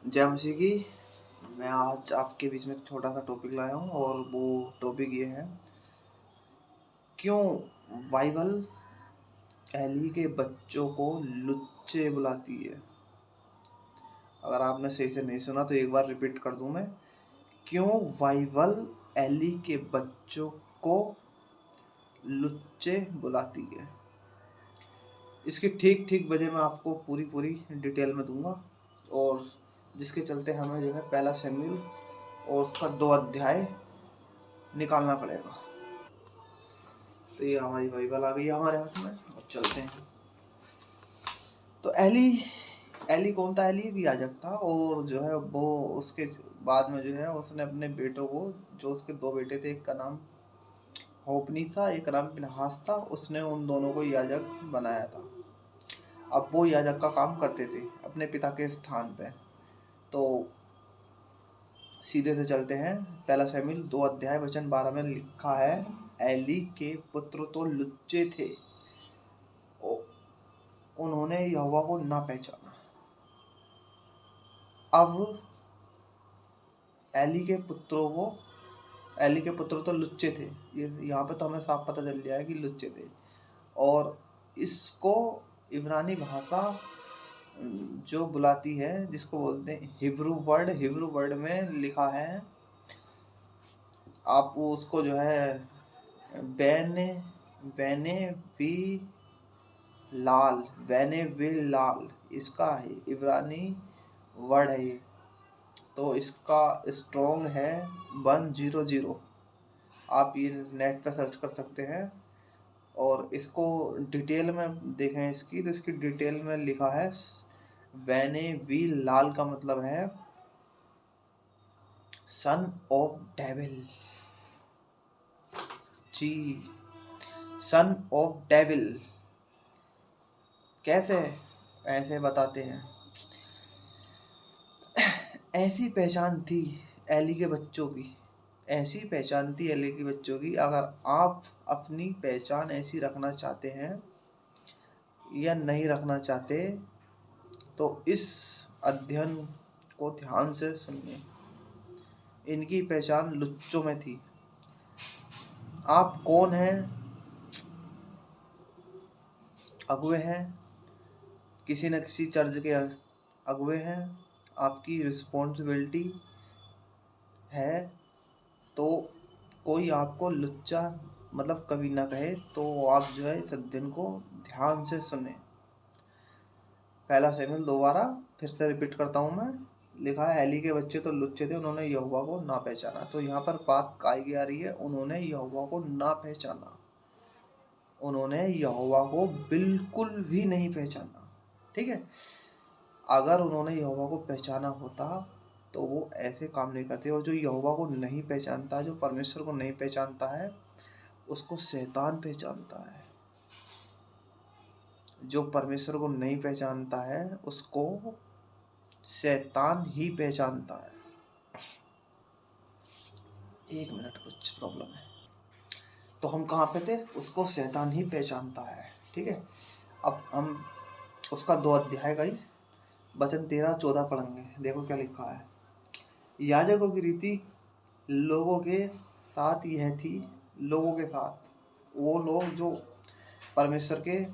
जय मसीह की। मैं आज आपके बीच में एक छोटा सा टॉपिक लाया हूँ और वो टॉपिक ये है, क्यों बाइबल एली के बच्चों को लुच्चे बुलाती है। अगर आपने सही से नहीं सुना तो एक बार रिपीट कर दूं मैं, क्यों बाइबल एली के बच्चों को लुच्चे बुलाती है। इसकी ठीक ठीक वजह मैं आपको पूरी डिटेल में दूंगा, और जिसके चलते हमें जो है पहला शमूएल और उसका 2 अध्याय निकालना पड़ेगा। तो ये हमारी बाइबल आ गई हमारे हाथ में और चलते हैं। तो एली कौन था? एली भी याजक था, और जो है वो उसके बाद में जो है उसने अपने बेटों को, जो उसके 2 बेटे थे, एक का नाम होपनी था, एक का नाम फिनहास था, उसने उन दोनों को याजक बनाया था। अब वो याजक का काम करते थे अपने पिता के स्थान पे। तो सीधे से चलते हैं। पहला शमूएल 2 अध्याय वचन 12 में लिखा है, एली के पुत्र तो लुच्चे थे, उन्होंने यहोवा को ना पहचाना। अब एली के पुत्र तो लुच्चे थे, ये यहाँ पे तो हमें साफ पता चल गया है कि लुच्चे थे। और इसको इब्रानी भाषा जो बुलाती है, जिसको बोलते हैं हिब्रू वर्ड में लिखा है। आप उसको जो है बेने वी लाल इसका इब्रानी वर्ड है। तो इसका स्ट्रॉन्ग है 100। आप ये नेट पे सर्च कर सकते हैं और इसको डिटेल में देखें इसकी, तो इसकी डिटेल में लिखा है वेने वी लाल का मतलब है सन ऑफ डेविल। जी, सन ऑफ डेविल। कैसे? ऐसे बताते हैं। ऐसी पहचान थी एली के बच्चों की, अगर आप अपनी पहचान ऐसी रखना चाहते हैं या नहीं रखना चाहते, तो इस अध्ययन को ध्यान से सुनिए। इनकी पहचान लुच्चों में थी। आप कौन हैं? अगुए हैं, किसी न किसी चर्च के अगुए हैं, आपकी रिस्पॉन्सिबिलिटी है। तो कोई आपको लुच्चा मतलब कभी ना कहे, तो आप जो है इस अध्ययन को ध्यान से सुने। पहला शमूएल 2:12 फिर से रिपीट करता हूँ मैं। लिखा है, एली के बच्चे तो लुच्चे थे, उन्होंने यहोवा को ना पहचाना। तो यहाँ पर बात कही आ रही है, उन्होंने यहोवा को ना पहचाना। उन्होंने यहोवा को बिल्कुल भी नहीं पहचाना। ठीक है, अगर उन्होंने यहोवा को पहचाना होता तो वो ऐसे काम नहीं करते। और जो यहोवा को नहीं पहचानता, जो परमेश्वर को नहीं पहचानता है, उसको शैतान पहचानता है। जो परमेश्वर को नहीं पहचानता है उसको शैतान ही पहचानता है। एक मिनट, कुछ प्रॉब्लम है। तो हम कहाँ पे थे? उसको शैतान ही पहचानता है। ठीक है, अब हम उसका 2 अध्याय का ही वचन 13-14 पढ़ेंगे। देखो क्या लिखा है। याजकों की रीति लोगों के साथ यह थी, वो लोग जो परमेश्वर के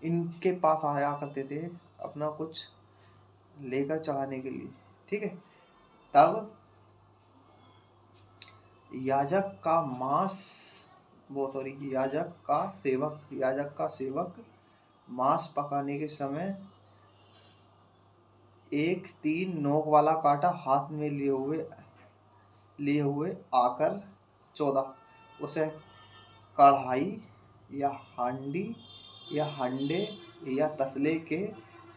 इनके पास आया करते थे अपना कुछ लेकर चढ़ाने के लिए। ठीक है, तब याजक का सेवक मांस पकाने के समय एक 3 नोक वाला कांटा हाथ में लिए हुए आकर 14 उसे कढ़ाई या हांडी या हंडे या तसले के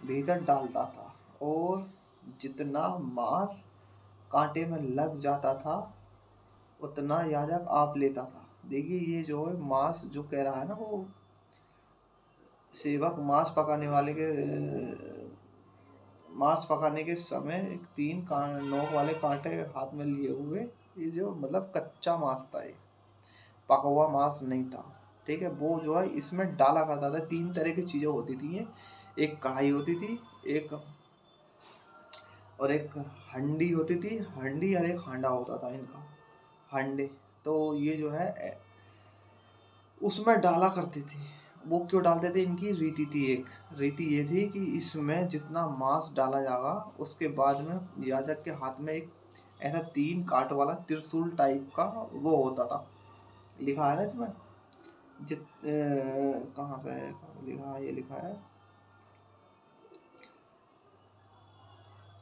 भीतर डालता था, और जितना मांस कांटे में लग जाता था उतना याजक आप लेता था। देखिए, ये जो है मांस जो कह रहा है ना, वो सेवक मांस पकाने के समय 3 नोक वाले कांटे हाथ में लिए हुए, ये जो मतलब कच्चा मांस था, ये पका हुआ मांस नहीं था। ठीक है, वो जो है इसमें डाला करता था। 3 तरह की चीजें होती थी। ये एक कढ़ाई होती थी, एक और एक हंडी होती थी, हंडी और एक हांडा होता था इनका, हांडे। तो ये जो है उसमें डाला करते थे। वो क्यों डालते थे, इनकी रीति थी, एक रीति ये थी कि इसमें जितना मांस डाला जाएगा उसके बाद में याजक के हाथ में एक ऐसा 3 काट वाला त्रिशूल टाइप का वो होता था। लिखा है ना इसमें, कहाँ पे है, कहाँ लिखा है, ये लिखा है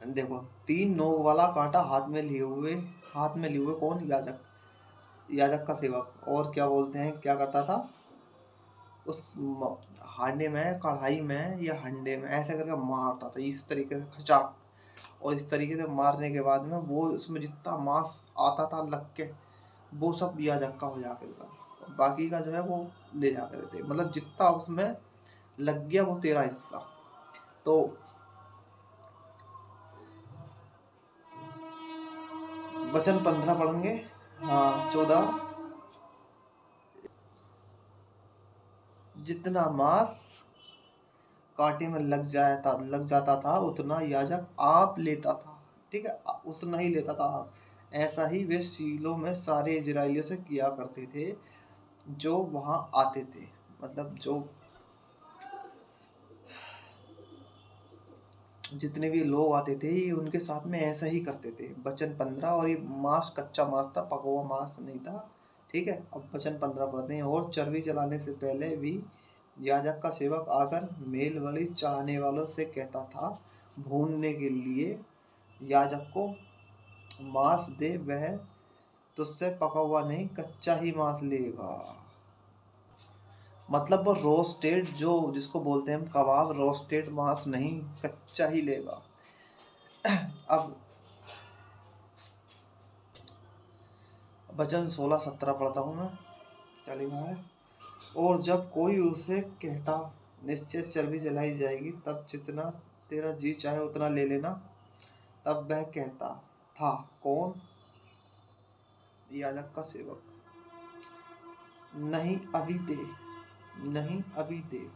देखो, 3 नोक वाला कांटा हाथ में लिए हुए कौन, याजक, याजक का सेवक। और क्या बोलते हैं, क्या करता था, उस हांडे में, कढ़ाई में या हंडे में ऐसे करके मारता था इस तरीके से खचाक। और इस तरीके से मारने के बाद में वो उसमें जितना मांस आता था लग के, वो सब याजक का हो जाकर था। बाकी का जो है वो ले जाकर देते, मतलब जितना उसमें लग गया वो तेरा हिस्सा। तो वचन 15 पढ़ेंगे, हाँ 14। जितना मांस कांटे में लग जाता था उतना याजक आप लेता था, ठीक है, उतना ही लेता था आप। ऐसा ही वे शीलो में सारे इजराइलियों से किया करते थे जो वहां आते थे, मतलब जो जितने भी लोग आते थे ये उनके साथ में ऐसा ही करते थे। वचन 15, और ये मांस कच्चा मांस था, पका हुआ मांस नहीं था, ठीक है। अब वचन 15 पढ़ते हैं। और चर्बी जलाने से पहले भी याजक का सेवक आकर मेल बलि चढ़ाने वालों से कहता था, भूनने के लिए याजक को मांस दे, वह तुझसे पका हुआ नहीं कच्चा ही मांस लेगा। मतलब वो रोस्टेड, जो जिसको बोलते हैं हम कबाब, रोस्टेड मांस नहीं, कच्चा ही लेगा। अब वचन 16-17 पढ़ता हूँ मैं, क्या लिखा है। और जब कोई उसे कहता, निश्चय चर्बी जलाई जाएगी, तब जितना तेरा जी चाहे उतना ले लेना, तब वह कहता था, कौन, याजक का सेवक, नहीं अभी दे, नहीं अभी दे,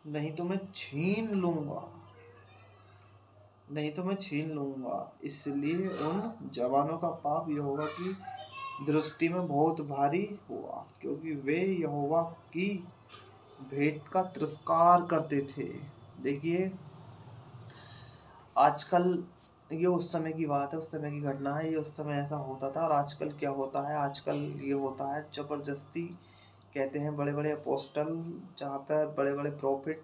नहीं तो मैं छीन लूंगा, नहीं तो मैं छीन लूंगा। इसलिए उन जवानों का पाप यहोवा की दृष्टि में बहुत भारी हुआ, क्योंकि वे यहोवा की भेंट का तिरस्कार करते थे। देखिए, आजकल ये उस समय की बात है, उस समय की घटना है, ये उस समय ऐसा होता था। और आजकल क्या होता है, आजकल ये होता है जबरदस्ती, कहते हैं बड़े बड़े अपोस्टल, जहाँ पर बड़े बड़े प्रॉफिट,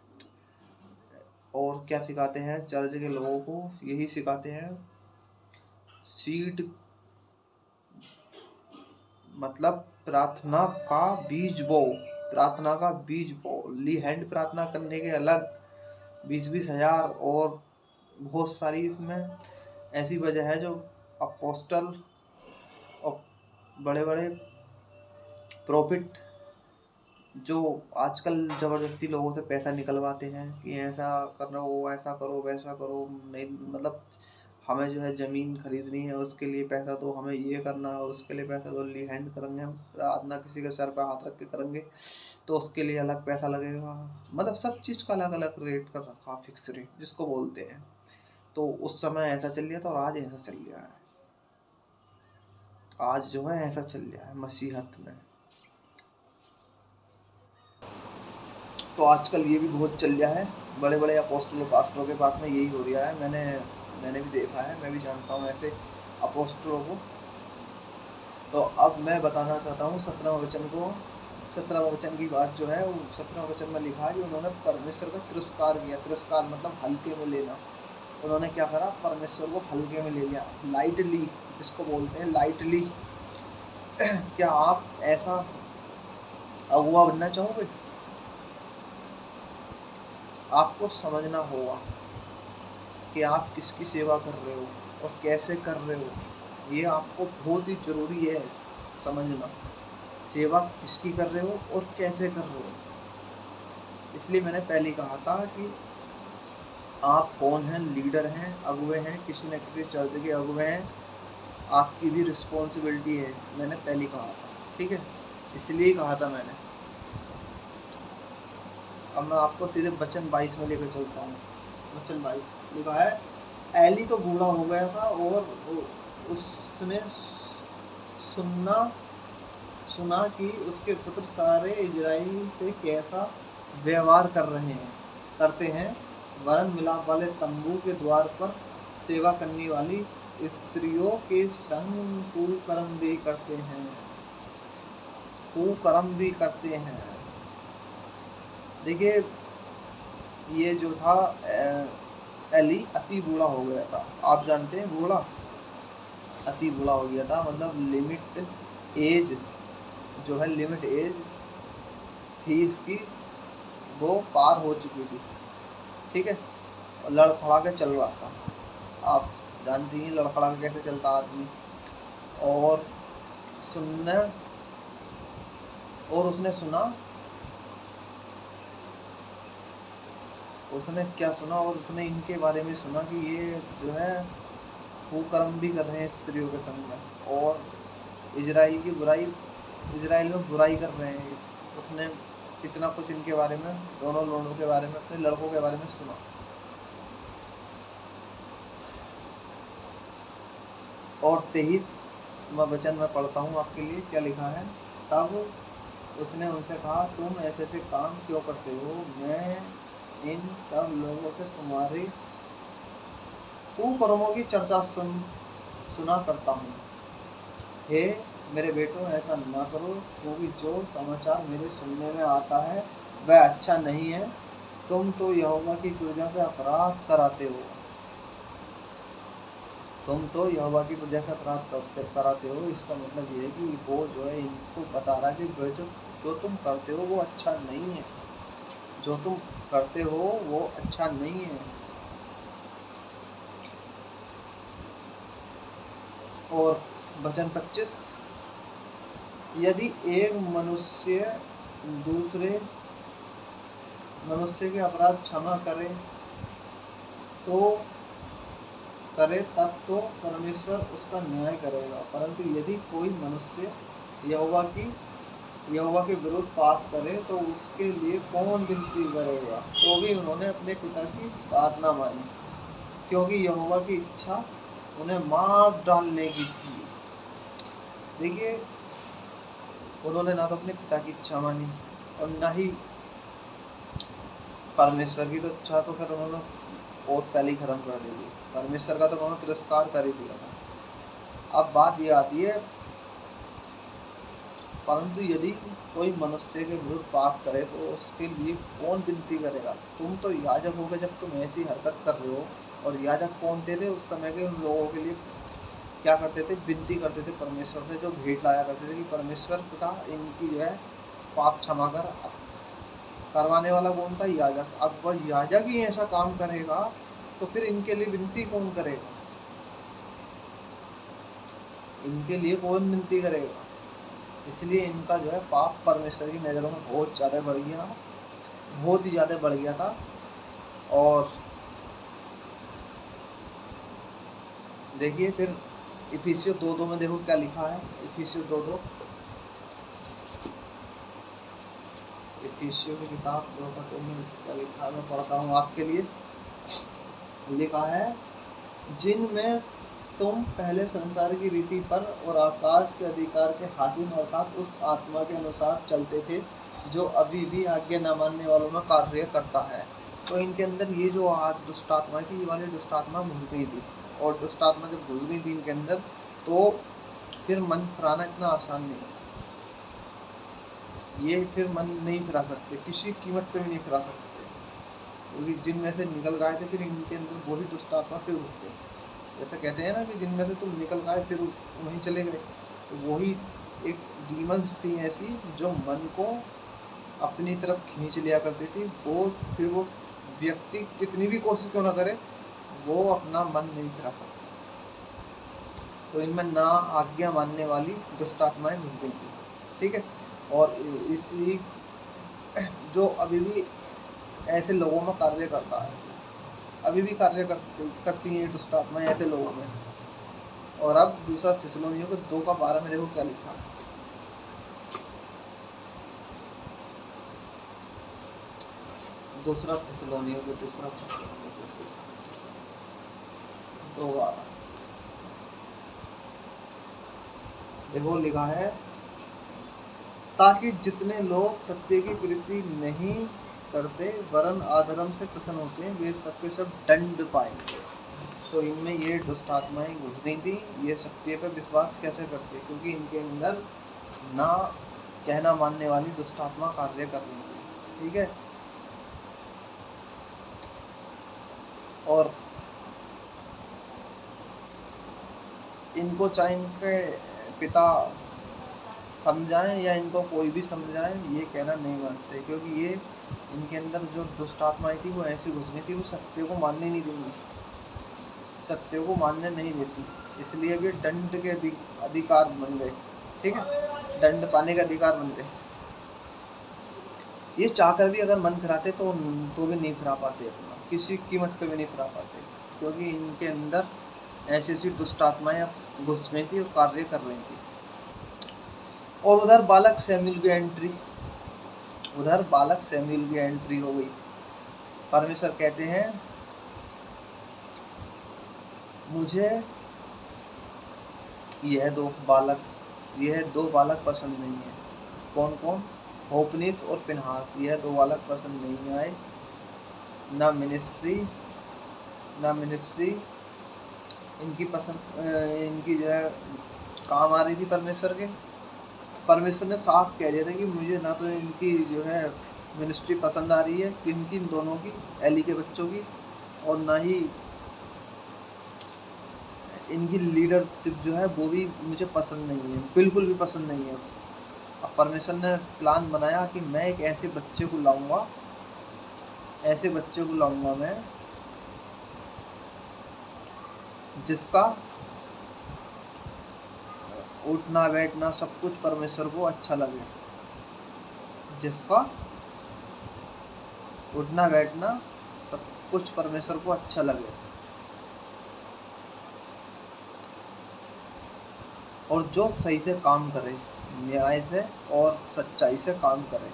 और क्या सिखाते हैं चर्च के लोगों को, यही सिखाते हैं, सीड, मतलब प्रार्थना का बीज बो, प्रार्थना का बीज बो, ली हैंड प्रार्थना करने के अलग 20-20 हज़ार, और बहुत सारी इसमें ऐसी वजह है जो अपोस्टल और बड़े बड़े प्रॉफिट जो आजकल ज़बरदस्ती लोगों से पैसा निकलवाते हैं कि ऐसा करो, ऐसा करो, वैसा करो, नहीं मतलब हमें जो है ज़मीन खरीदनी है उसके लिए पैसा दो, हमें ये करना है उसके लिए पैसा दो, ली हैंड करेंगे हम प्रार्थना, किसी के सर पर हाथ रख के करेंगे तो उसके लिए अलग पैसा लगेगा। मतलब सब चीज़ का अलग अलग रेट कर रखा, फिक्स रेट जिसको बोलते हैं। तो उस समय ऐसा चल रहा था और आज ऐसा चल रहा है, आज जो है ऐसा चल रहा है मसीहत में। तो आजकल ये भी बहुत चल रहा है, बड़े बड़े अपोस्टलों पास्टरों के पास में यही हो रहा है। मैंने भी देखा है, मैं भी जानता हूँ ऐसे अपोस्टलों को। तो अब मैं बताना चाहता हूँ 17वें वचन को। 17वें वचन की बात जो है वो 17वें वचन में लिखा है कि उन्होंने परमेश्वर का तिरस्कार किया। तिरस्कार मतलब हल्के में लेना। उन्होंने क्या करा, परमेश्वर को हल्के में ले लिया, लाइटली, जिसको बोलते हैं लाइटली। क्या आप ऐसा अगुआ बनना चाहोगे? आपको समझना होगा कि आप किसकी सेवा कर रहे हो और कैसे कर रहे हो। ये आपको बहुत ही ज़रूरी है समझना, सेवा किसकी कर रहे हो और कैसे कर रहे हो। इसलिए मैंने पहले कहा था कि आप कौन हैं, लीडर हैं, अगुए हैं, किसी न किसी चर्च के अगुए हैं, आपकी भी रिस्पॉन्सिबिलिटी है, मैंने पहले कहा था, ठीक है, इसलिए कहा था मैंने। अब मैं आपको सीधे वचन 22 में लेकर चलता हूँ। वचन 22 लिखा है, एली तो बूढ़ा हो गया था और उसने सुना कि उसके पुत्र सारे इजराइल से कैसा व्यवहार करते हैं, वरन मिलाप वाले तंबू के द्वार पर सेवा करने वाली स्त्रियों के संग कुकर्म भी करते हैं। देखिए, ये जो था एली अति बूढ़ा हो गया था। आप जानते हैं बूढ़ा, अति बूढ़ा हो गया था, मतलब लिमिट एज थी इसकी, वो पार हो चुकी थी। ठीक है, लड़खड़ा के चल रहा था। आप जानती हैं लड़खड़ा के कैसे चलता आदमी। और उसने क्या सुना, और उसने इनके बारे में सुना कि ये जो है कुकर्म भी कर रहे हैं स्त्रियों के संग में, और इजराइल में बुराई कर रहे हैं। उसने इतना कुछ इनके बारे में, दोनों लोगों के बारे में, अपने लड़कों के बारे में सुना। और 23वां वचन में पढ़ता हूँ आपके लिए, क्या लिखा है। तब उसने उनसे कहा, तुम ऐसे काम क्यों करते हो? मैं इन सब लोगों से तुम्हारे कुकर्मों की चर्चा सुना करता हूँ। हे मेरे बेटों, ऐसा न करो, क्योंकि जो समाचार मेरे सुनने में आता है वह अच्छा नहीं है। तुम तो यहोवा की प्रजा से अपराध कराते हो। इसका मतलब ये है कि वो जो है इनको बता रहा है कि जो तुम करते हो वो अच्छा नहीं है। जो तुम करते हो वो अच्छा नहीं है। और वचन 25, यदि एक मनुष्य दूसरे मनुष्य के अपराध क्षमा करे तब तो परमेश्वर उसका न्याय करेगा, परंतु यदि कोई मनुष्य यहोवा के विरुद्ध पाप करे तो उसके लिए कौन विनती करेगा? तो भी उन्होंने अपने पिता की बात न मानी, क्योंकि यहोवा की इच्छा उन्हें मार डालने की थी। देखिए, उन्होंने ना तो अपने पिता की इच्छा मानी और ना ही परमेश्वर की। तो इच्छा तो फिर उन्होंने बहुत पहले ही खत्म कर दी। परमेश्वर का तो उन्होंने तिरस्कार कर ही दिया था। अब बात ये आती है, परंतु यदि कोई मनुष्य के विरुद्ध पाप करे तो उसके लिए कौन विनती करेगा? तुम तो याजक हो गए जब तुम ऐसी हरकत कर रहे हो। और याजक कौन थे? उस समय के उन लोगों के लिए क्या करते थे? विनती करते थे परमेश्वर से, जो भेंट लाया करते थे कि परमेश्वर पिता इनकी जो है पाप क्षमा कर। करवाने वाला कौन था? याजक। अब वह याजक ही ऐसा काम करेगा तो फिर इनके लिए विनती कौन करेगा? इनके लिए कौन विनती करेगा? इसलिए इनका जो है पाप परमेश्वर की नज़रों में बहुत ही ज़्यादा बढ़ गया था। और देखिए फिर इफिसियों 2:2 में देखो क्या लिखा है। इफिसियों 2:2, इफिसियों की किताब 2:2 में क्या लिखा है, मैं पढ़ता हूँ आपके लिए। लिखा है, जिनमें तुम पहले संसार की रीति पर और आकाश के अधिकार के हाकिम अर्थात उस आत्मा के अनुसार चलते थे जो अभी भी आज्ञा न मानने वालों में कार्य करता है। तो इनके अंदर ये जो दुष्ट आत्मा थी, ये वाली दुष्ट आत्मा घुस गई थी। और दुष्ट आत्मा जब घुस गई थी इनके अंदर, तो फिर मन फिराना इतना आसान नहीं। ये फिर मन नहीं फिरा सकते, किसी कीमत पे भी नहीं फिरा सकते, क्योंकि जिनमें से निकल गए थे फिर इनके अंदर वही दुष्ट आत्मा फिर घुसते। जैसे कहते हैं ना कि जिनमें से तुम निकल गए फिर वहीं चले गए। तो वही एक डीमंस थी ऐसी जो मन को अपनी तरफ खींच लिया करती थी। फिर वो व्यक्ति कितनी भी कोशिश क्यों ना करे, वो अपना मन नहीं फिरा सकता। तो इनमें ना आज्ञा मानने वाली दुष्ट आत्माएं घुस गई थी। ठीक है, और इसी जो अभी भी ऐसे लोगों में कार्य करता है, अभी भी कार्य करती हैं दुष्ट आत्माएं ऐसे लोगों में। और अब दूसरा थिस्सलुनीयों के 2:12 में देखो क्या लिखा है। दूसरा थिस्सलुनीयों के तो देखो लिखा है, ताकि जितने लोग सत्य की प्रीति नहीं करते वरन अधर्म से प्रसन्न होते हैं, वे सबके सब दंड पाएंगे। तो इनमें ये दुष्ट आत्माएं घुस गई थी। ये सत्य पर विश्वास कैसे करते, क्योंकि इनके अंदर ना कहना मानने वाली दुष्ट आत्मा कार्य कर रही थी। ठीक है, और इनको चाहे इनके पिता समझाएं या इनको कोई भी समझाए, ये कहना नहीं मानते, क्योंकि ये इनके अंदर जो दुष्ट आत्माएं थी वो ऐसी घुस गई थी, वो सत्य को मानने नहीं देंगी, सत्य को मानने नहीं देती, इसलिए वे दंड के अधिकार बन गए। ठीक है, दंड पाने के अधिकार बन गए। ये चाहकर भी अगर मन फिराते तो भी नहीं फिरा पाते, अपना किसी कीमत पे भी नहीं फिरा पाते, क्योंकि इनके अंदर ऐसी ऐसी दुष्ट आत्माएं घुस गई थी और कार्य कर रही थी। और उधर बालक सैमुअल की एंट्री हो गई। परमेश्वर कहते हैं, मुझे यह दो बालक पसंद नहीं है। कौन कौन? होपनीस और फिनहास, यह दो बालक पसंद नहीं आए। ना मिनिस्ट्री इनकी पसंद, इनकी जो है काम आ रही थी परमेश्वर ने साफ कह दिया था कि मुझे ना तो इनकी जो है मिनिस्ट्री पसंद आ रही है, इनकी इन दोनों की, एली के बच्चों की, और ना ही इनकी लीडरशिप जो है वो भी मुझे पसंद नहीं है, बिल्कुल भी पसंद नहीं है। अब परमेश्वर ने प्लान बनाया कि मैं एक ऐसे बच्चे को लाऊंगा मैं, जिसका उठना बैठना सब कुछ परमेश्वर को अच्छा लगे, जिसका उठना बैठना सब कुछ परमेश्वर को अच्छा लगे, और जो सही से काम करे, न्याय से और सच्चाई से काम करे।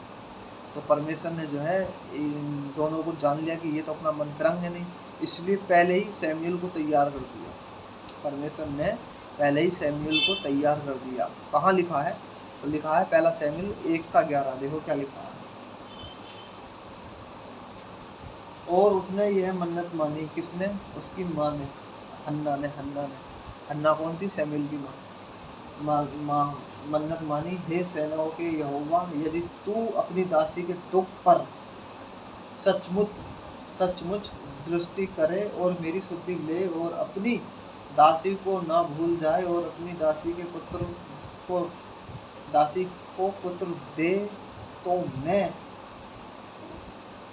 तो परमेश्वर ने जो है इन दोनों को जान लिया कि ये तो अपना मन फिराएंगे नहीं, इसलिए पहले ही सैमुअल को तैयार कर दिया। परमेश्वर ने पहले ही सैमुअल को तैयार कर दिया। कहाँ लिखा है? तो लिखा है पहला सैमुअल 1:11। देखो क्या लिखा है। और उसने यह मन्नत मानी, किसने? उसकी माँ ने, हन्ना ने। हन्ना कौन थी? सैमुअल की माँ। मन्नत मानी, हे सेनाओं के यहोवा, यदि तू अपनी दासी के दुख पर सचमुच दृष्टि करे और मेरी सुधि ले और अपनी दासी को न भूल जाए और अपनी दासी को पुत्र दे, तो मैं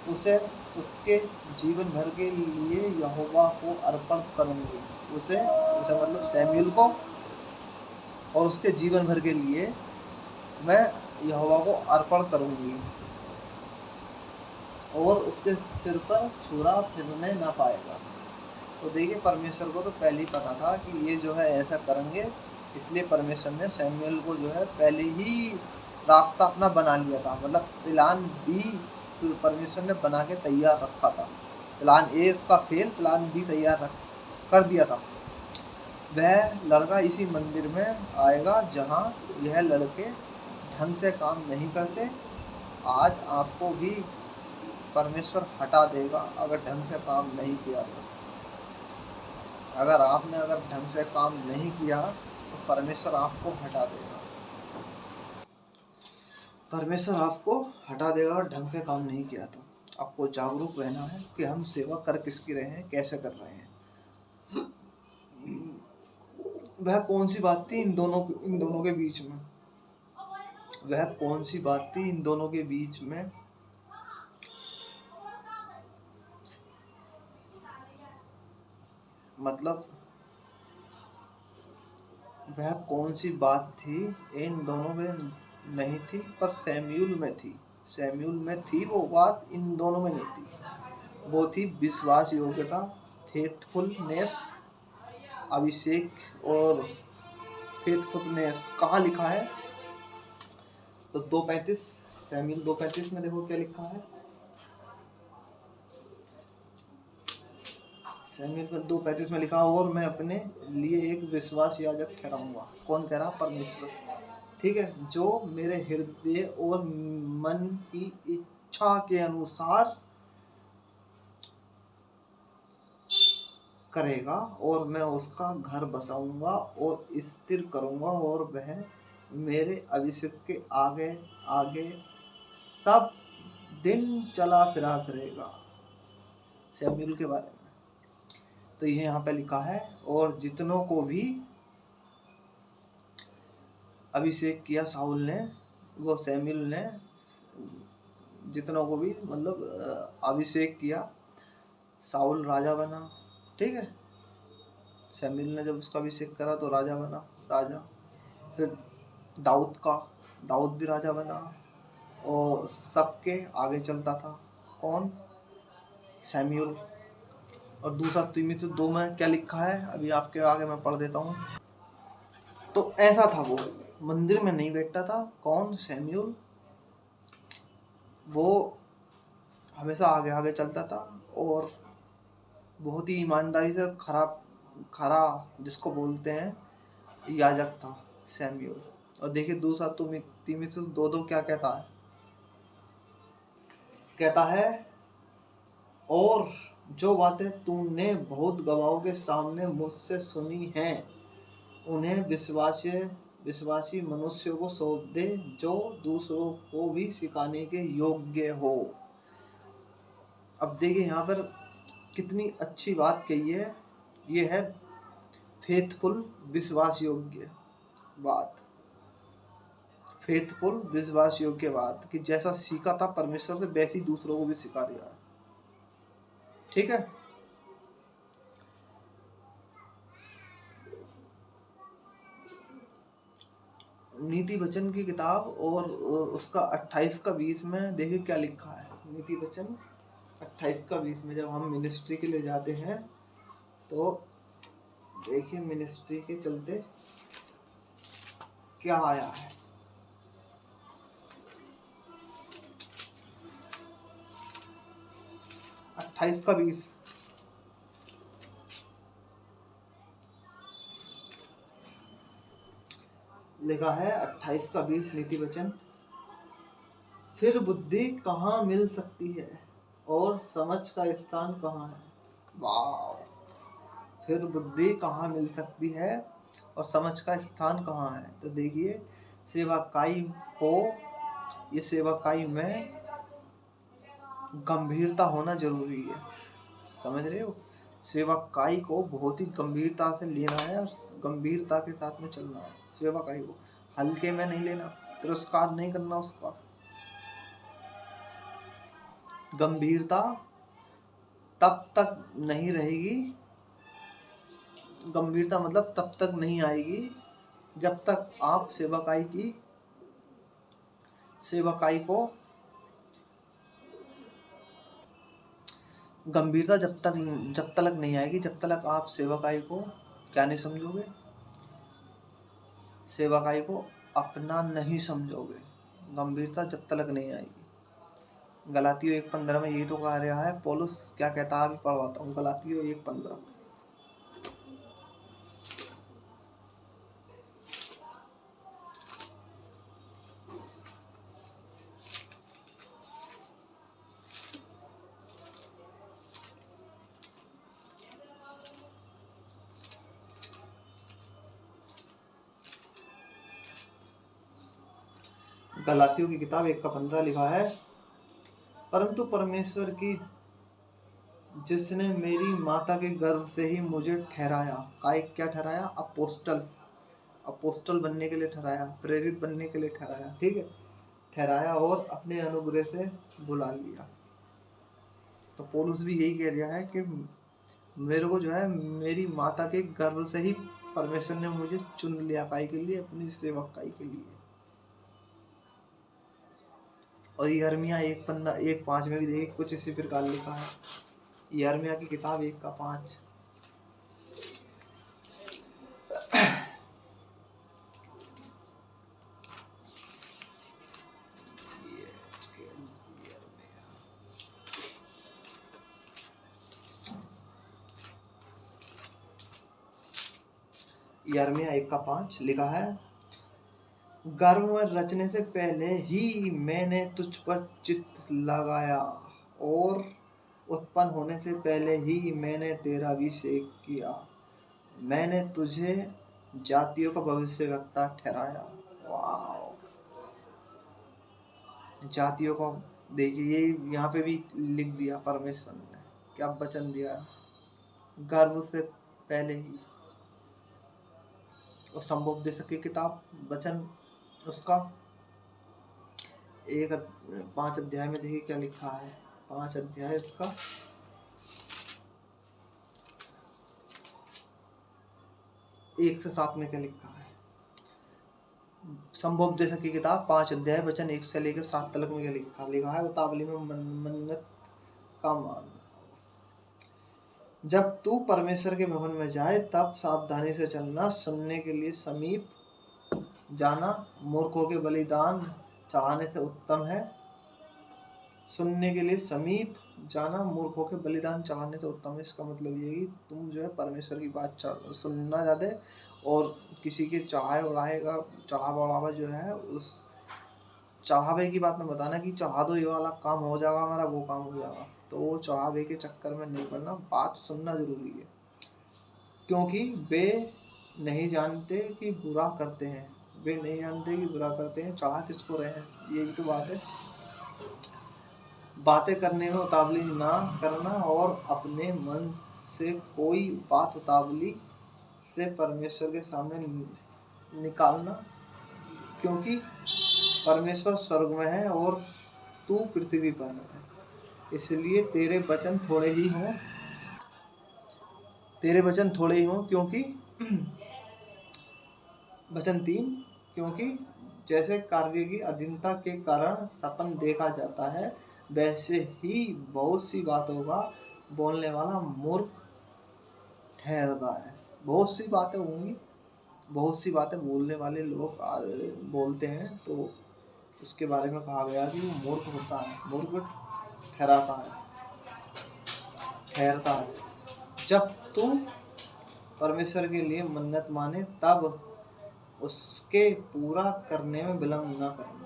उसे उसके जीवन भर के लिए यहोवा को अर्पण करूंगी। उसे मतलब सैमुअल को, और उसके जीवन भर के लिए मैं यहोवा को अर्पण करूंगी, और उसके सिर पर छुरा फिरने ना पाएगा। तो देखिए, परमेश्वर को तो पहले ही पता था कि ये जो है ऐसा करेंगे, इसलिए परमेश्वर ने सैमुअल को जो है पहले ही रास्ता अपना बना लिया था, मतलब प्लान बी परमेश्वर ने बना के तैयार रखा था। प्लान ए इसका फेल, प्लान बी तैयार कर दिया था। वह लड़का इसी मंदिर में आएगा जहाँ यह लड़के ढंग से काम नहीं करते। आज आपको भी परमेश्वर हटा देगा अगर ढंग से काम नहीं किया तो। अगर आपने ढंग से काम नहीं किया तो परमेश्वर आपको हटा देगा। परमेश्वर आपको हटा देगा अगर ढंग से काम नहीं किया तो। आपको जागरूक रहना है कि हम सेवा कर किसकी रहे हैं, कैसे कर रहे हैं। वह कौन सी बात थी इन दोनों के बीच में? वह कौन सी बात थी इन दोनों के बीच में? मतलब वह कौन सी बात थी इन दोनों में नहीं थी, पर सैमुअल में थी वो बात, इन दोनों में नहीं थी। वो थी विश्वास योग्यता, फेथफुलनेस, अभिषेक और फेथफुलनेस। कहाँ लिखा है? तो 2:35, सैमुअल 2:35 में देखो क्या लिखा है। सैमुअल का 2:35 में लिखा, और मैं अपने लिए एक विश्वास याजक ठहराऊंगा। कौन कह रहा? परमेश्वर। ठीक है, जो मेरे हृदय और मन की इच्छा के अनुसार करेगा, और मैं उसका घर बसाऊंगा और स्थिर करूंगा, और वह मेरे अभिषेक के आगे आगे सब दिन चला फिरा करेगा। सैमुअल के बारे में तो ये यहाँ पे लिखा है, और जितनों को भी अभिषेक किया साउल ने, वो सैमुअल ने जितनों को भी मतलब अभिषेक किया, साउल राजा बना। ठीक है, सैमुअल ने जब उसका अभिषेक करा तो राजा बना, राजा। फिर दाऊद भी राजा बना, और सबके आगे चलता था। कौन? सैमुअल। और दूसरा तीमुथियुस 2 में क्या लिखा है, अभी आपके आगे मैं पढ़ देता हूँ। तो ऐसा था, वो मंदिर में नहीं बैठता था। कौन? सैमुअल। वो हमेशा आगे आगे चलता था, और बहुत ही ईमानदारी से खरा जिसको बोलते हैं याजक था सैमुअल। और देखिए दूसरा तीमुथियुस 2:2 क्या कहता है? कहता है, और जो बातें तूने बहुत गवाहों के सामने मुझसे सुनी हैं, उन्हें विश्वासी मनुष्यों को सौंप दे, जो दूसरों को भी सिखाने के योग्य हो। अब देखिए यहाँ पर कितनी अच्छी बात कही है। ये है फेथफुल, विश्वास योग्य बात। फेथफुल, विश्वास योग्य बात, कि जैसा सीखा था परमेश्वर से वैसी दूसरों को भी सिखा दिया है। ठीक है, नीति वचन की किताब और उसका 28 का 20 में देखिए क्या लिखा है। नीति वचन 28 का 20 में जब हम मिनिस्ट्री के लिए जाते हैं तो देखिए मिनिस्ट्री के चलते क्या आया है। 28 का 20 लिखा है। 28 का 20 नीति वचन, फिर बुद्धि कहाँ मिल सकती है और समझ का स्थान कहाँ है? वाह! फिर बुद्धि कहाँ मिल सकती है और समझ का स्थान कहाँ है? तो देखिए सेवकाई को, ये सेवकाई में गंभीरता होना जरूरी है। समझ रहे हो? सेवकाई को बहुत ही गंभीरता से लेना है और गंभीरता के साथ में चलना है। सेवकाई को हल्के में नहीं लेना, तिरस्कार नहीं करना उसका। गंभीरता तब तक नहीं रहेगी, गंभीरता मतलब तब तक नहीं आएगी जब तक आप सेवकाई को गंभीरता जब तक नहीं आएगी, जब तक आप सेवकाई को क्या नहीं समझोगे? सेवकाई को अपना नहीं समझोगे। गंभीरता जब तक नहीं आएगी। गलातियों 1:15 में यही तो कहा रहा है। पौलुस क्या कहता है, अभी पढ़वाता हूँ। गलातियों 1:15, गलातियों की किताब 1:15 लिखा है, परंतु परमेश्वर की जिसने मेरी माता के गर्भ से ही मुझे ठहराया, क्या ठहराया? अपोस्टल बनने के लिए ठहराया, प्रेरित बनने के लिए ठहराया। ठीक है, ठहराया और अपने अनुग्रह से बुला लिया। तो पौलुस भी यही कह रहा है कि मेरे को जो है मेरी माता के गर्भ से ही परमेश्वर ने मुझे चुन लिया काई के लिए, अपनी सेवकाई के लिए। और यिर्मयाह 1:5 में भी देखिए कुछ इसी प्रकार लिखा है। यिर्मयाह की किताब 1:5, यिर्मयाह 1:5 लिखा है, गर्भ में रचने से पहले ही मैंने तुझ पर चित्त लगाया और उत्पन्न होने से पहले ही मैंने तेरा अभिषेक किया। मैंने तुझे जातियों का भविष्यवक्ता ठहराया। वाह, जातियों को देखिए, ये यहाँ पे भी लिख दिया परमेश्वर ने, क्या वचन दिया, गर्भ से पहले ही। और संभव दे सके किताब वचन उसका 5 अध्याय में देखिए क्या लिखा है। 5 अध्याय उसका 1 से 7 में क्या लिखा है। संभव दे सके किताब 5 अध्याय वचन 1 से लेकर 7 तक में क्या लिखा है। उतावली में मन्नत का मान। जब तू परमेश्वर के भवन में जाए तब सावधानी से चलना, सुनने के लिए समीप जाना मूर्खों के बलिदान चढ़ाने से उत्तम है। सुनने के लिए समीप जाना मूर्खों के बलिदान चढ़ाने से उत्तम है। इसका मतलब ये कि तुम जो है परमेश्वर की बात सुनना चाहते और किसी के चढ़ावा जो है उस चढ़ावे की बात में बताना कि चढ़ा दो, ये वाला काम हो जाएगा हमारा, वो काम हो जाएगा, तो चढ़ावे के चक्कर में नहीं पड़ना। बात सुनना जरूरी है, क्योंकि वे नहीं जानते कि बुरा करते हैं। वे नहीं जानते कि बुरा करते हैं, चढ़ा किसको रहे हैं, यही तो बात है। बातें करने में उतावली ना करना और अपने मन से कोई बात उतावली से परमेश्वर के सामने निकालना, क्योंकि परमेश्वर स्वर्ग में है और तू पृथ्वी पर है। इसलिए तेरे वचन थोड़े ही हों, क्योंकि वचन 3, क्योंकि जैसे कार्य की अधीनता के कारण सपन देखा जाता है, वैसे ही बहुत सी बातों का बोलने वाला मूर्ख ठहरता है। बहुत सी बातें होंगी, बहुत सी बातें बोलने वाले लोग बोलते हैं, तो उसके बारे में कहा गया कि वो मूर्ख होता है, मूर्ख ठहरता है। जब तू परमेश्वर के लिए मन्नत माने तब उसके पूरा करने में विलम्ब न करना।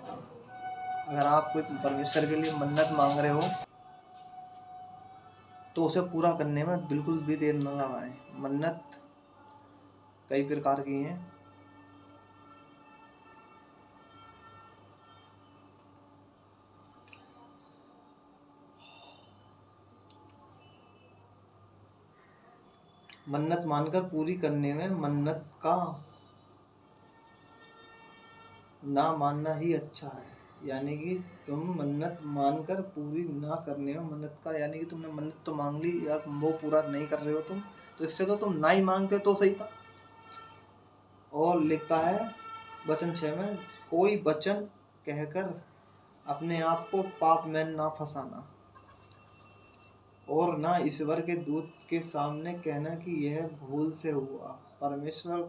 अगर आप कोई परमेश्वर के लिए मन्नत मांग रहे हो तो उसे पूरा करने में बिल्कुल भी देर न लगाएं। मन्नत कई प्रकार की हैं। मन्नत मानकर पूरी करने में मन्नत का ना मानना ही अच्छा है। यानी कि तुम मन्नत मानकर पूरी ना करने में मन्नत का, यानी कि तुमने मन्नत तो मांग ली यार, वो पूरा नहीं कर रहे हो तुम, तो इससे तो तुम ना ही मांगते तो सही था। और लिखता है वचन 6 में, कोई वचन कहकर अपने आप को पाप में ना फंसाना और ना ईश्वर के दूत के सामने कहना कि यह भूल से हुआ। परमेश्वर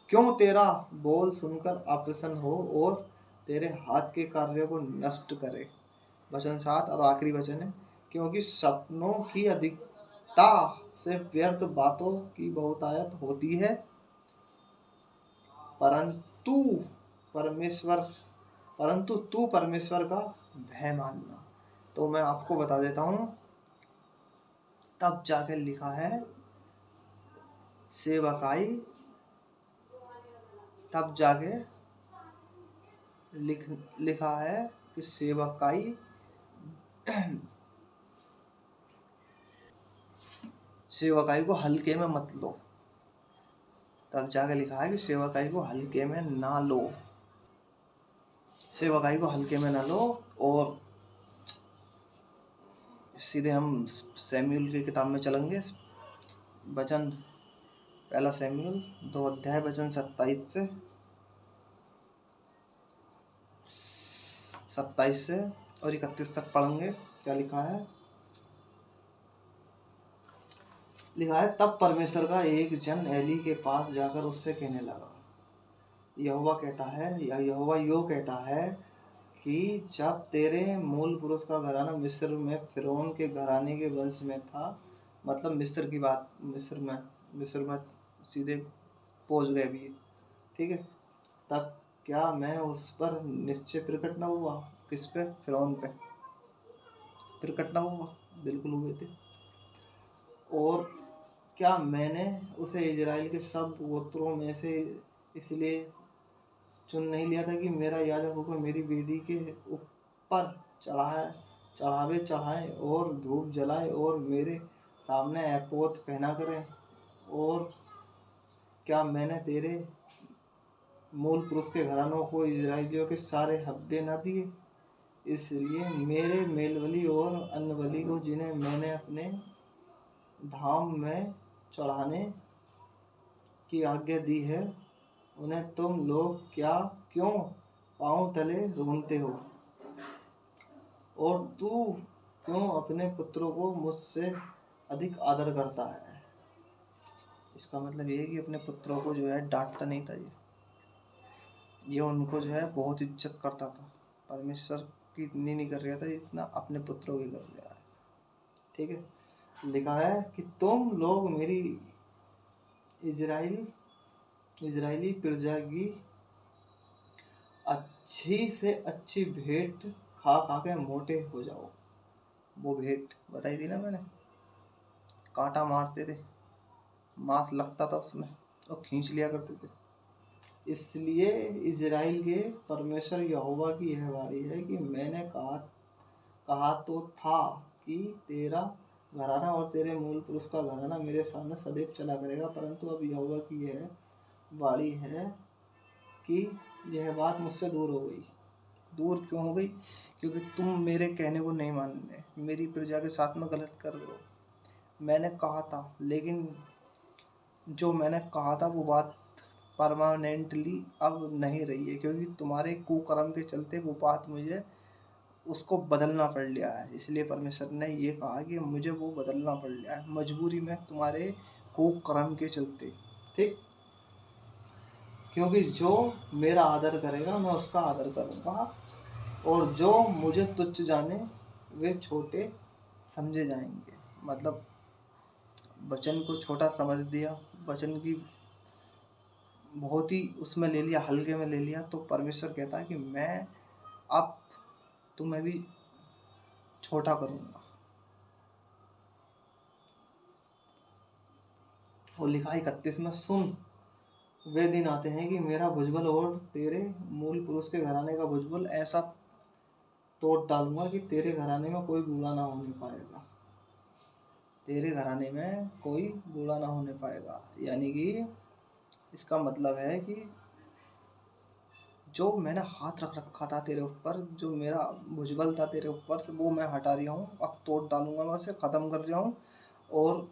क्यों तेरा बोल सुनकर अप्रसन्न हो और तेरे हाथ के कार्यों को नष्ट करे। वचन 7 और आखिरी वचन है, क्योंकि सपनों की अधिकता से व्यर्थ बातों की बहुतायत होती है, परंतु तू परमेश्वर का भय मानना। तो मैं आपको बता देता हूँ, तब जाके लिखा है सेवकाई, तब जाके लिखा है कि सेवकाई को हल्के में मत लो। तब जाके लिखा है कि सेवकाई को हल्के में ना लो, सेवकाई को हल्के में ना लो। और सीधे हम सैमुएल की किताब में चलेंगे। वचन 1 सैमुएल 2 अध्याय वचन 27 से और 31 तक पढ़ेंगे। क्या लिखा है? लिखा है, तब परमेश्वर का एक जन एली के पास जाकर उससे कहने लगा, यहोवा यो कहता है कि जब तेरे मूल पुरुष का घराना मिस्र में फिरौन के घराने के वंश में था, मतलब मिस्र की बात, मिस्र में सीधे पहुंच गए अभी, ठीक है। तब क्या मैं उस पर निश्चय प्रकट न हुआ? किस पे? फिरौन पे प्रकट न हुआ? बिल्कुल हुए थे। और क्या मैंने उसे इजराइल के सब गोत्रों में से इसलिए चुन नहीं लिया था कि मेरा याजक होकर मेरी वेदी के ऊपर चढ़ावे चढ़ाए और धूप जलाए और मेरे सामने एपोद पहना करें? और क्या मैंने तेरे मूल पुरुष के घरानों को इजराइलियों के सारे हब्बे न दिए? इसलिए मेरे मेलबलि और अन्नबलि को, जिन्हें मैंने अपने धाम में चढ़ाने की आज्ञा दी है, उन्हें तुम लोग क्यों पांव तले रगड़ते हो? और तू क्यों अपने पुत्रों को मुझसे अधिक आदर करता है? इसका मतलब ये है कि अपने पुत्रों को जो है डांटता नहीं था, ये उनको जो है बहुत इज्जत करता था। परमेश्वर की इतनी नहीं कर रहा था जितना अपने पुत्रों की कर रहा है, ठीक है। लिखा है कि तुम लोग मेरी इजराइली प्रजा की अच्छी से अच्छी भेंट खा खा के मोटे हो जाओ। वो भेंट बताई थी ना मैंने, कांटा मारते थे, मांस लगता था उसमें और खींच लिया करते थे। इसलिए इजराइल के परमेश्वर यहोवा की यह वाणी है कि मैंने कहा तो था कि तेरा घराना और तेरे मूल पुरुष का घराना मेरे सामने सदैव चला करेगा, परंतु अब यहोवा की यह वाणी है कि यह बात मुझसे दूर हो गई। दूर क्यों हो गई? क्योंकि तुम मेरे कहने को नहीं मान रहे, मेरी प्रजा के साथ में गलत कर रहे हो। मैंने कहा था, लेकिन जो मैंने कहा था वो बात परमानेंटली अब नहीं रही है, क्योंकि तुम्हारे कुकर्म के चलते वो बात मुझे उसको बदलना पड़ गया है। इसलिए परमेश्वर ने ये कहा कि मुझे वो बदलना पड़ गया है, मजबूरी में, तुम्हारे कुकर्म के चलते, ठीक। क्योंकि जो मेरा आदर करेगा मैं उसका आदर करूँगा, और जो मुझे तुच्छ जाने वे छोटे समझे जाएंगे। मतलब वचन को छोटा समझ दिया, वचन की बहुत ही उसमें ले लिया, हल्के में ले लिया, तो परमेश्वर कहता है कि मैं अब तुम्हें भी छोटा करूँगा। और लिखा 31 में, सुन, वे दिन आते हैं कि मेरा भुजबल और तेरे मूल पुरुष के घराने का भुजबल ऐसा तोड़ डालूंगा कि तेरे घराने में कोई बूढ़ा ना होने पाएगा। तेरे घराने में कोई बूढ़ा ना होने पाएगा, यानी कि इसका मतलब है कि जो मैंने हाथ रख रखा था तेरे ऊपर, जो मेरा भुजबल था तेरे ऊपर, वो मैं हटा रहा हूँ, अब तोड़ डालूंगा, मैं उसे ख़त्म कर रहा हूँ। और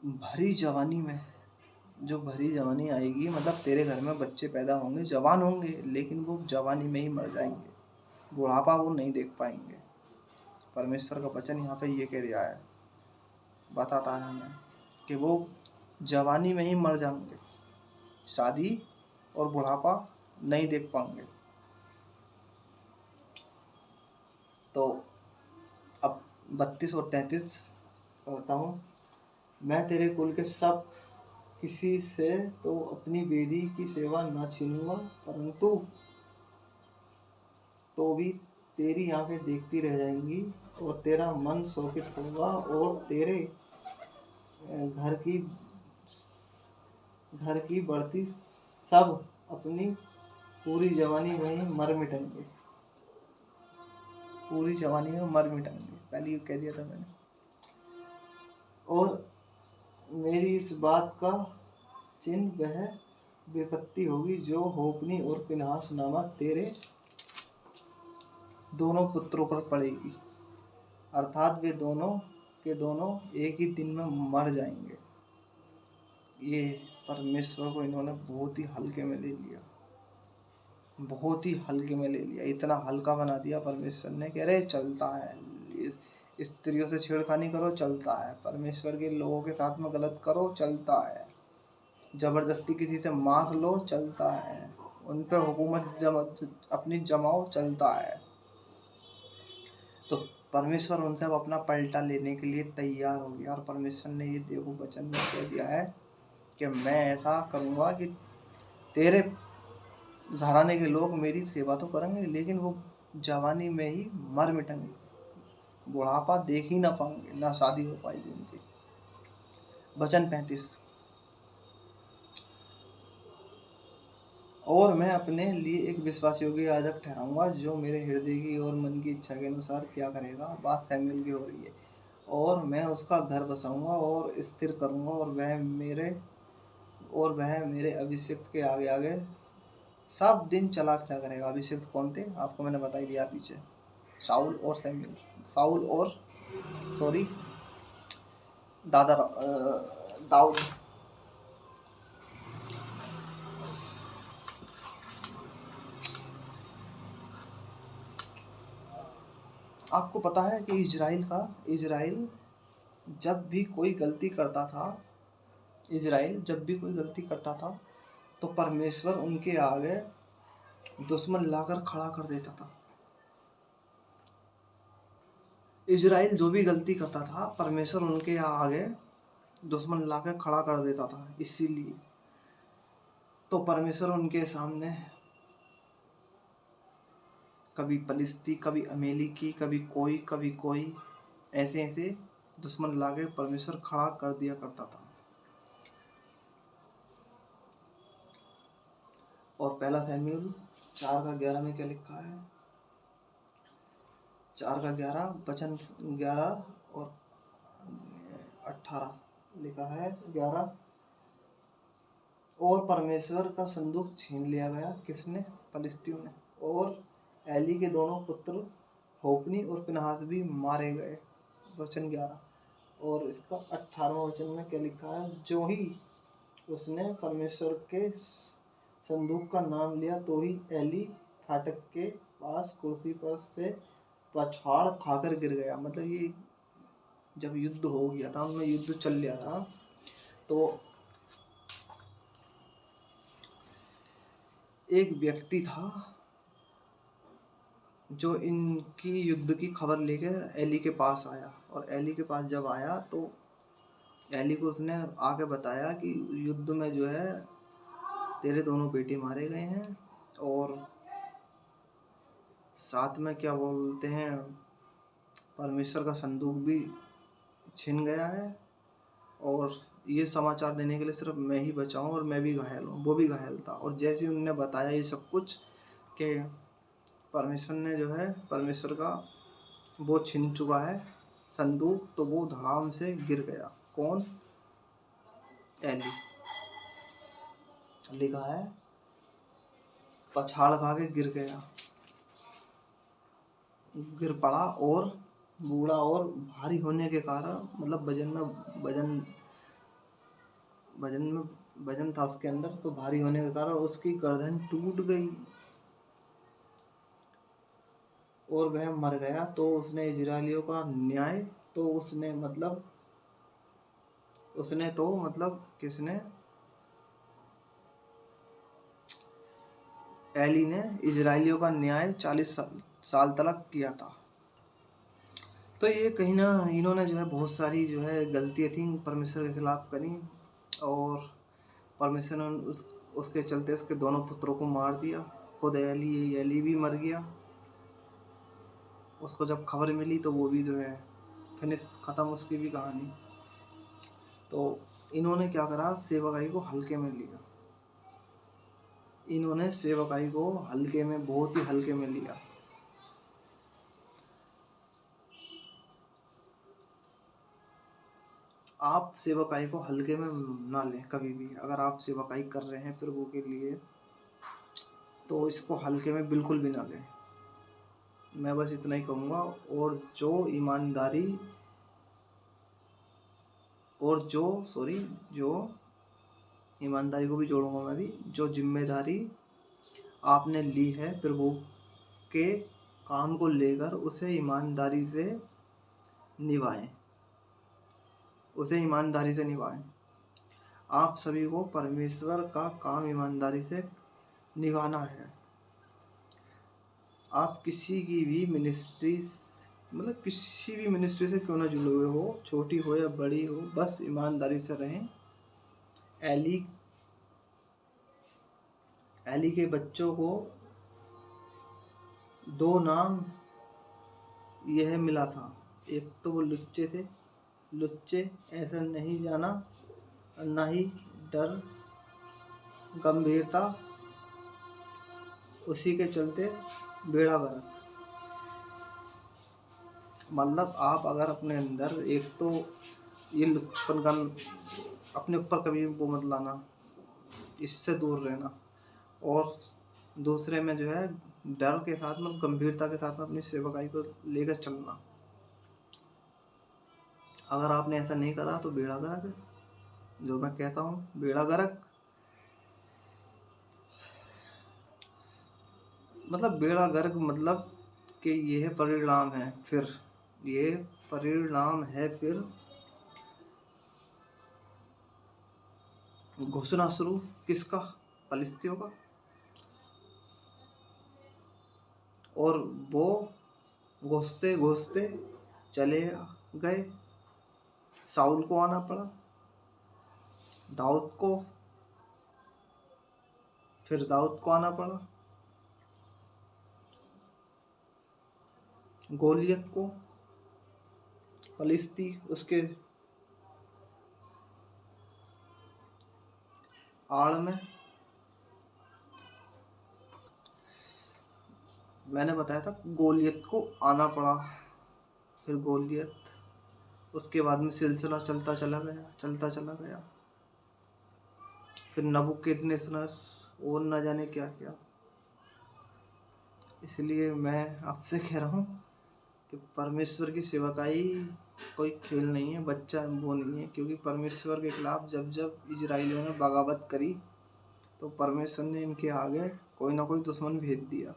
भरी जवानी में, जो भरी जवानी आएगी, मतलब तेरे घर में बच्चे पैदा होंगे, जवान होंगे, लेकिन वो जवानी में ही मर जाएंगे, बुढ़ापा वो नहीं देख पाएंगे। परमेश्वर का वचन यहाँ पे ये कह रहा है, बताता है हमें कि वो जवानी में ही मर जाएंगे, शादी और बुढ़ापा नहीं देख पाएंगे। तो अब 32 और 33 पढ़ता हूँ। मैं तेरे कुल के सब किसी से तो अपनी वेदी की सेवा न छीनूंगा, परंतु तो भी तेरी आंखें देखती रह जाएंगी और तेरा मन शोकित होगा, और तेरे घर की बढ़ती सब अपनी पूरी जवानी में ही मर मिटेंगे। पूरी जवानी में मर मिटेंगे, पहले ये कह दिया था मैंने। और मेरी इस बात का चिन्ह वह विपत्ति होगी जो होपनी और फिनहास नामक तेरे दोनों पुत्रों पर पड़ेगी, अर्थात वे दोनों के दोनों एक ही दिन में मर जाएंगे। ये परमेश्वर को इन्होंने बहुत ही हल्के में ले लिया, बहुत ही हल्के में ले लिया, इतना हल्का बना दिया परमेश्वर ने कि अरे चलता है, स्त्रियों से छेड़खानी करो चलता है, परमेश्वर के लोगों के साथ में गलत करो चलता है, जबरदस्ती किसी से मार लो चलता है, उन पर हुकूमत अपनी जमाओ चलता है। तो परमेश्वर उनसे अब अपना पलटा लेने के लिए तैयार हो गया, और परमेश्वर ने ये देखो वचन में कह दिया है कि मैं ऐसा करूँगा कि तेरे घराने के लोग मेरी सेवा तो करेंगे, लेकिन वो जवानी में ही मर मिटेंगे, बुढ़ापा देख ही ना पाएंगे, ना शादी हो पाएगी उनकी। वचन 35, और मैं अपने लिए एक विश्वास योग्य याजक ठहराऊंगा, जो मेरे हृदय की और मन की इच्छा के अनुसार क्या करेगा। बात सैमुअल की हो रही है। और मैं उसका घर बसाऊंगा और स्थिर करूंगा, और वह मेरे अभिषेक के आगे आगे सब दिन चला फिरा करेगा। अभिषेक कौन थे, आपको मैंने बता ही दिया पीछे, साउल और सैमुअल, साउल और सॉरी दाऊद। आपको पता है कि इजराइल जब भी कोई गलती करता था, तो परमेश्वर उनके आगे दुश्मन लाकर खड़ा कर देता था। इजराइल जो भी गलती करता था, परमेश्वर उनके आगे दुश्मन लाकर खड़ा कर देता था। इसीलिए तो परमेश्वर उनके सामने कभी पलिश्ती, कभी अमेलेकी, कभी कोई ऐसे दुश्मन लाके परमेश्वर खड़ा कर दिया करता था। और पहला सैमुअल 4:11 में क्या लिखा है, 4:11 वचन 11 और 18 लिखा है। 11, और परमेश्वर का संदूक छीन लिया गया, किसने, पलिश्तियों ने, और एली के दोनों पुत्र होपनी और फिनहास भी मारे गए। वचन 11, और इसका 18वां वचन में क्या लिखा है, जो ही उसने परमेश्वर के संदूक का नाम लिया, तो ही एली फाटक के पास कुर्सी पर से पछाड़ खाकर गिर गया। मतलब ये जब युद्ध हो गया था, उनमें युद्ध चल गया था, तो एक व्यक्ति था जो इनकी युद्ध की खबर लेके एली के पास आया। और एली के पास जब आया तो एली को उसने आके बताया कि युद्ध में जो है तेरे दोनों बेटे मारे गए हैं, और साथ में क्या बोलते हैं, परमेश्वर का संदूक भी छिन गया है, और ये समाचार देने के लिए सिर्फ मैं ही बचा हूँ, और मैं भी घायल हूँ। वो भी घायल था। और जैसे उन्होंने बताया ये सब कुछ कि परमेश्वर ने जो है, परमेश्वर का वो छिन चुका है संदूक, तो वो धड़ाम से गिर गया। कौन, एली। लिखा है पछाड़ खा के गिर गया, गिर पड़ा, और बूढ़ा और भारी होने के कारण, मतलब वजन था उसके अंदर, तो भारी होने के कारण उसकी गर्दन टूट गई और वह मर गया। तो उसने इजरायलियों का न्याय, तो उसने किसने, एली ने इजरायलियों का न्याय 40 साल तक किया था। तो ये कहीं ना इन्होंने जो है बहुत सारी जो है गलतियाँ थी परमेश्वर के खिलाफ करी, और परमेश्वर ने उसके चलते उसके दोनों पुत्रों को मार दिया। खुद एली भी मर गया। उसको जब खबर मिली तो वो भी जो है फिनिश, ख़त्म उसकी भी कहानी। तो इन्होंने क्या करा, सेवकाई को हल्के में लिया। इन्होंने सेवकाई को हल्के में, बहुत ही हल्के में लिया। आप सेवकाई को हल्के में ना लें कभी भी। अगर आप सेवकाई कर रहे हैं प्रभु के लिए, तो इसको हल्के में बिल्कुल भी ना लें। मैं बस इतना ही कहूँगा। और जो ईमानदारी को भी जोड़ूंगा मैं भी, जो जिम्मेदारी आपने ली है प्रभु के काम को लेकर, उसे ईमानदारी से निभाएं। आप सभी को परमेश्वर का काम ईमानदारी से निभाना है। आप किसी की भी मिनिस्ट्री मतलब किसी भी मिनिस्ट्री से क्यों ना जुड़े हुए हो, छोटी हो या बड़ी हो, बस ईमानदारी से रहें। एली एली के बच्चों को 2 नाम यह मिला था। एक तो वो लुच्चे थे, लुच्चे ऐसा नहीं जाना, ना ही डर गंभीरता, उसी के चलते बेड़ा गर्क। मतलब आप अगर अपने अंदर एक तो ये लुच्चपन का अपने ऊपर कभी वो मत लाना, इससे दूर रहना, और दूसरे में जो है डर के साथ में गंभीरता के साथ में अपनी सेवकाई को लेकर चलना। अगर आपने ऐसा नहीं करा तो बेड़ा गर्क है। जो मैं कहता हूँ बेड़ा गर्क, मतलब बेड़ा गर्क मतलब कि यह परिणाम है फिर, ये परिणाम है फिर घुसना शुरू किसका, फलिस्तियों का। और वो घुसते घुसते चले गए, साउल को आना पड़ा, दाऊद को, फिर दाऊद को आना पड़ा, गोलियत को, फलिस्ती उसके आड़ में। मैंने बताया था गोलियत को आना पड़ा, फिर गोलियत, उसके बाद में सिलसिला चलता चला गया, फिर नबूकदनेस्सर और न जाने क्या क्या। इसलिए मैं आपसे कह रहा हूँ कि परमेश्वर की सेवकाई कोई खेल नहीं है, बच्चा वो नहीं है। क्योंकि परमेश्वर के खिलाफ जब जब इजराइलियों ने बगावत करी तो परमेश्वर ने इनके आगे कोई ना कोई दुश्मन भेज दिया।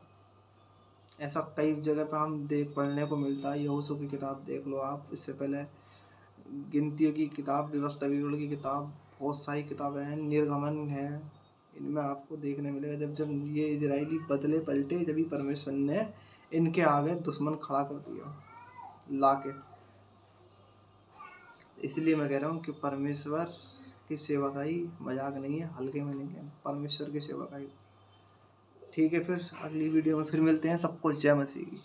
ऐसा कई जगह पे हम पढ़ने को मिलता है। यहोशू की किताब देख लो आप, इससे पहले गिनतियों की किताब, व्यवस्था विवरण की किताब, बहुत सारी किताबें हैं, निर्गमन है, इनमें आपको देखने मिलेगा जब जब ये इजरायली बदले पलटे, जब ही परमेश्वर ने इनके आगे दुश्मन खड़ा कर दिया लाके। इसलिए मैं कह रहा हूँ कि परमेश्वर की सेवकाई मजाक नहीं है, हल्के में नहीं है परमेश्वर की सेवकाई। ठीक है, फिर अगली वीडियो में फिर मिलते हैं। सबको जय मसीह की।